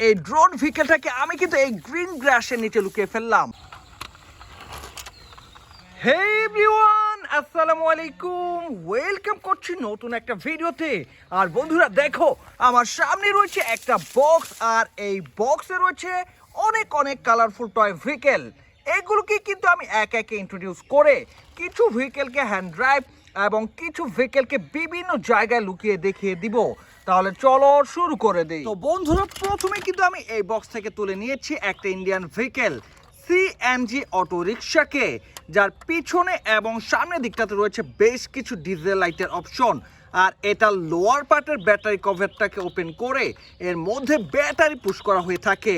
এই ড্রোন ভেহিকেলটাকে আমি কিন্তু এই গ্রিন গ্রাসের নিচে লুকিয়ে ফেললাম। হে এভরিওয়ান, আসসালামু আলাইকুম, ওয়েলকাম করছি নতুন একটা ভিডিওতে। আর বন্ধুরা দেখো, আমার সামনে রয়েছে একটা বক্স, আর এই বক্সে রয়েছে অনেক অনেক কালারফুল টয় ভেহিকেল। এগুলোকে কিন্তু আমি এক একে ইন্ট্রোডিউস করে কিছু ভেহিকেলকে হ্যান্ড ড্রাইভ এবং কিছু ভেহিকেলকে বিভিন্ন জায়গায় লুকিয়ে দেখিয়ে দিব। তাহলে চলো শুরু করে দিই। তো বন্ধুরা, প্রথমে কিন্তু আমি এই বক্স থেকে তুলে নিয়েছি একটা ইন্ডিয়ান ভেহিকেল সিএনজি অটো রিক্সাকে, যার পিছনে এবং সামনের দিকটাতে রয়েছে বেশ কিছু ডিজেল লাইটের অপশন। আর এটা লোয়ার পার্টের ব্যাটারি কভারটাকে ওপেন করে এর মধ্যে ব্যাটারি পুশ করা হয়ে থাকে।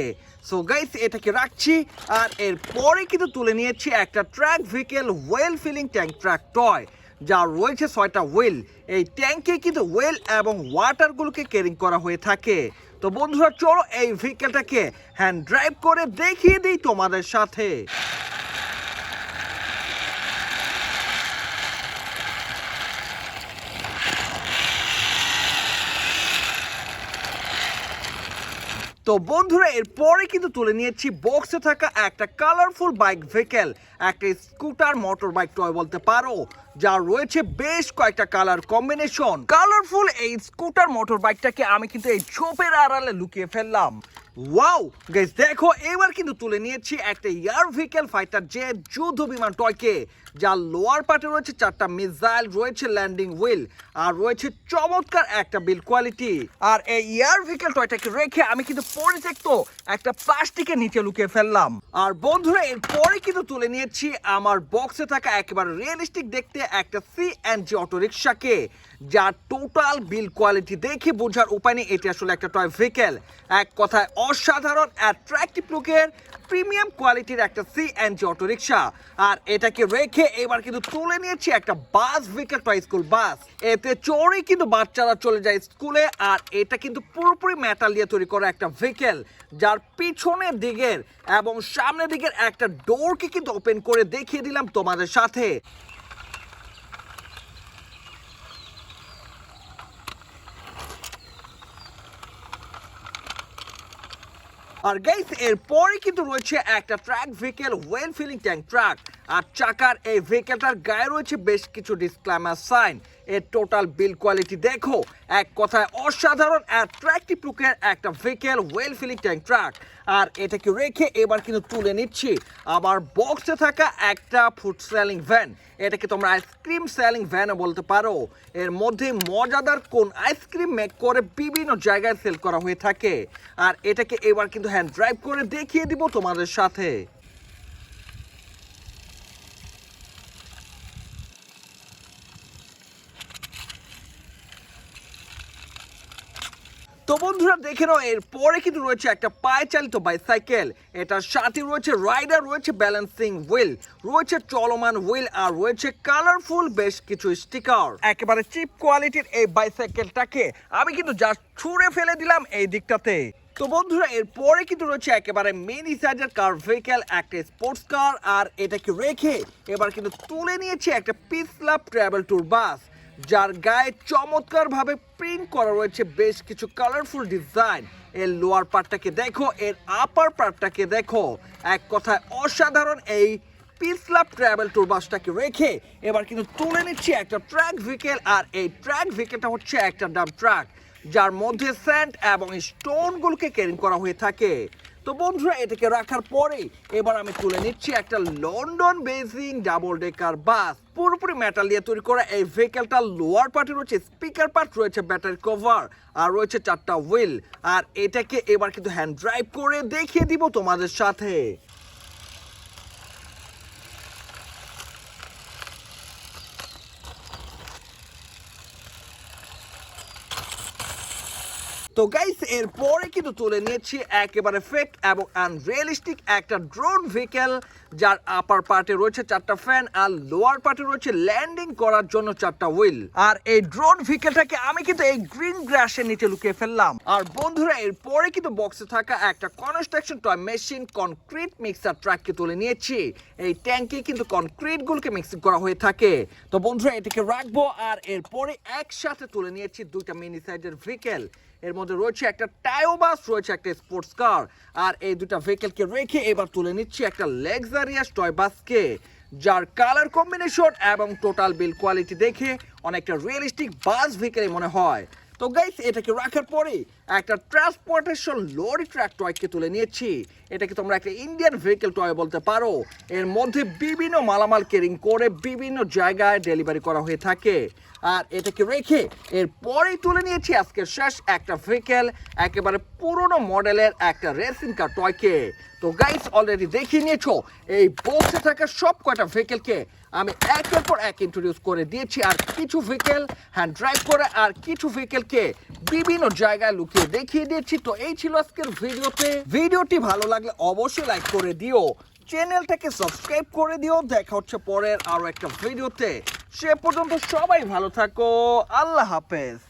সো গাইস, এটাকে রাখছি। আর এরপরে কিন্তু তুলে নিয়েছি একটা track vehicle oil filling tank truck toy, যা রয়েছে 6টা হুইল। এই ট্যাঙ্কে কিন্তু হুইল এবং ওয়াটারগুলোকে ক্যারিং করা হয়ে থাকে। তো বন্ধুরা চলো এই ভেহিকেলটাকে হ্যান্ড ড্রাইভ করে দেখিয়ে দিই তোমাদের সাথে। তো বন্ধুরা, এরপরে কিন্তু তুলে নিয়েছি বক্সে থাকা একটা কালারফুল বাইক ভেহিকেল, একটা স্কুটার মোটর বাইক টয় বলতে পারো, যা রয়েছে বেশ কয়েকটা কালার কম্বিনেশন। কালারফুল এই স্কুটার মোটর বাইকটাকে আমি কিন্তু এই ঝোপের আড়ালে লুকিয়ে ফেললাম। ওয়াও গাইস, দেখো এবার কিন্তু তুলে নিয়েছি একটা এয়ার ভেহিকেল ফাইটার জেট যুদ্ধ বিমান টয়কে, যার লোয়ার পার্টে রয়েছে 4টা মিসাইল, রয়েছে ল্যান্ডিং হুইল, আর রয়েছে চমৎকার একটা বিল্ড কোয়ালিটি। আর এই এয়ার ভেহিকেল টয়টাকে রেখে আমি কিন্তু পরিত্যক্ত একটা প্লাস্টিকের নিচে লুকিয়ে ফেললাম। আর বন্ধুরা, এরপরে কিন্তু তুলে নিয়েছি আমার বক্সে থাকা একেবারে রিয়েলিস্টিক দেখতে একটা সিএনজি অটো রিক্সাকে, যার টোটাল বিল্ড কোয়ালিটি দেখে বোঝার উপায় নেই এটি আসলে একটা টয় ভেহিকেল। এক কথায় অসাধারণ অ্যাট্রাকটিভ লুকের প্রিমিয়াম কোয়ালিটির একটা সিএনজি অটো রিক্সা। আর এটাকে রেখে এবার কিন্তু তুলে নিয়েছি একটা বাস ভেহিকেল টয় স্কুল বাস। এতে চড়েই কিন্তু বাচ্চারা চলে যায় স্কুলে। আর এটা কিন্তু পুরোপুরি মেটাল দিয়ে তৈরি করা একটা ভেহিকেল, যার পিছনের দিকের এবং সামনের দিকের একটা ডোরকে কিন্তু ওপেন করে দেখিয়ে দিলাম তোমাদের সাথে। আর গাইস, এরপরে কিন্তু রয়েছে একটা truck vehicle oil filling tank truck. আর চাকার এই ভেহিকেলটার গায়ে রয়েছে বেশ কিছু ডিসক্লেমার সাইন। এর টোটাল বিল্ড কোয়ালিটি দেখো, এক কথায় অসাধারণ অ্যাট্রাকটিভ লুকের একটা vehicle oil filling tank truck. আর এটাকে রেখে এবার কিন্তু তুলে নিচ্ছি আবার বক্সে থাকা একটা ফুড সেলিং ভ্যান। এটাকে তোমরা আইসক্রিম সেলিং ভ্যানও বলতে পারো। এর মধ্যে মজাদার কোন আইসক্রিম মেক করে বিভিন্ন জায়গায় সেল করা হয়ে থাকে। আর এটাকে এবার কিন্তু হ্যান্ড ড্রাইভ করে দেখিয়ে দিব তোমাদের সাথে। তো বন্ধুরা দেখে নাও, এরপরে কিন্তু রয়েছে একটা পায়ে চালিত বাইসাইকেল। এটার সাথে রয়েছে রাইডার, রয়েছে ব্যালেন্সিং হুইল, রয়েছে চলমান হুইল, আর রয়েছে কালারফুল বেশ কিছু স্টিকার। একেবারে চিপ কোয়ালিটির এই বাইসাইকেলটাকে আমি কিন্তু জাস্ট ছুঁড়ে ফেলে দিলাম এই দিকটাতে। তো বন্ধুরা, এরপরে কিন্তু রয়েছে একেবারে মিনি সাইজের কার ভেহিকেল, একটা স্পোর্টস কার। আর এটাকে রেখে এবার কিন্তু তুলে নিয়েছি একটা পিসলাভ ট্রাভেল ট্যুর বাস, যার গায়ে চমৎকার ভাবে প্রিন্ট করা রয়েছে বেশ কিছু কালারফুল ডিজাইন। এর লোয়ার পার্টটাকে দেখো, এর আপার পার্টটাকে দেখো, এক কথায় অসাধারণ এই পিসলাভ ট্রাভেল ট্যুর বাসটাকে রেখে এবার কিন্তু তুলে নিচ্ছি একটা ট্র্যাক ভেহিকেল। আর এই ট্র্যাক ভেহিকেলটা হচ্ছে একটা ডাম্প ট্রাক, যার মধ্যে স্যান্ড এবং স্টোনগুলোকে ক্যারি করা হয়ে থাকে। তো বন্ধুরা, এটাকে রাখার পরে এবার আমি তুলে নিচ্ছি একটা লন্ডন বেজিং ডাবল ডেকার বাস। পুরোপুরি মেটাল দিয়ে তৈরি করা এই ভেহিকেলটা লোয়ার পার্টে রয়েছে স্পিকার পার্ট, রয়েছে ব্যাটারি কভার, আর রয়েছে 4টা হুইল। আর এটাকে এবার কিন্তু হ্যান্ড ড্রাইভ করে দেখিয়ে দিব তোমাদের সাথে। তো গাইস, এরপরে কিন্তু তুলে নিয়েছি একেবারে ফেক এবং আনরিয়েলিস্টিক একটা ড্রোন ভেহিকেল, যার আপার পার্টে রয়েছে 4টা ফ্যান, আর লোয়ার পার্টে রয়েছে ল্যান্ডিং করার জন্য 4টা হুইল। আর এই ড্রোন ভেহিকেলটাকে আমি কিন্তু এই গ্রিন গ্রাসের নিচে লুকিয়ে ফেললাম। আর বন্ধুরা, এরপরে কিন্তু বক্সে থাকা একটা construction toy machine concrete mixer ট্রাককে তুলে নিয়েছি। এই ট্যাঙ্কে কিন্তু কনক্রিট গুলোকে মিক্সিং করা হয়ে থাকে। তো বন্ধুরা, এটাকে রাখবো। আর এরপরে একসাথে তুলে নিয়েছি 2টা মিনি সাইজের ভেহিকেল। এর মধ্যে রয়েছে একটা টায়োবাস, রয়েছে একটা স্পোর্টস কার। আর এই দুটা ভেহিকেলকে রেখে এবার তুলে নিচ্ছি একটা লাক্সারিয়াস টয় বাসকে, যার কালার কম্বিনেশন এবং টোটাল বিল কোয়ালিটি দেখে অনেকটা রিয়েলিস্টিক বাস ভেহিকেল মনে হয়। তো গাইস, এটাকে রাখার পরে একটা ট্রান্সপোর্টেশন লরি ট্রাক টয়কে তুলে নিয়েছি। এটাকে তোমরা একটা ইন্ডিয়ান ভেহিকেল টয় বলতে পারো। এর মধ্যে বিভিন্ন মালামাল ক্যারিং করে বিভিন্ন জায়গায় ডেলিভারি করা হয়ে থাকে। আর এটাকে রেখে এরপরেই তুলে নিয়েছি আজকের শেষ একটা ভেহিকেল, একেবারে পুরনো মডেলের একটা রেসিং কার টয়কে। তো গাইস, অলরেডি দেখিয়ে নিয়েছো এই বক্সে থাকা সব কয়টা ভেহিকেলকে আমি একের পর এক ইন্ট্রোডিউস করে দিয়েছি। আর কিছু ভেহিকেল হ্যান্ড ড্রাইভ করে আর কিছু ভেহিকেলকে বিভিন্ন জায়গায় লুকিয়ে দেখিয়ে দিয়েছি। তো এই ছিল আজকের ভিডিওটি ভালো লাগলে অবশ্যই লাইক করে দিও, চ্যানেলটাকে সাবস্ক্রাইব করে দিও। দেখা হচ্ছে পরের আরো একটা ভিডিওতে। সে পর্যন্ত সবাই ভালো থাকো, আল্লাহ হাফেজ।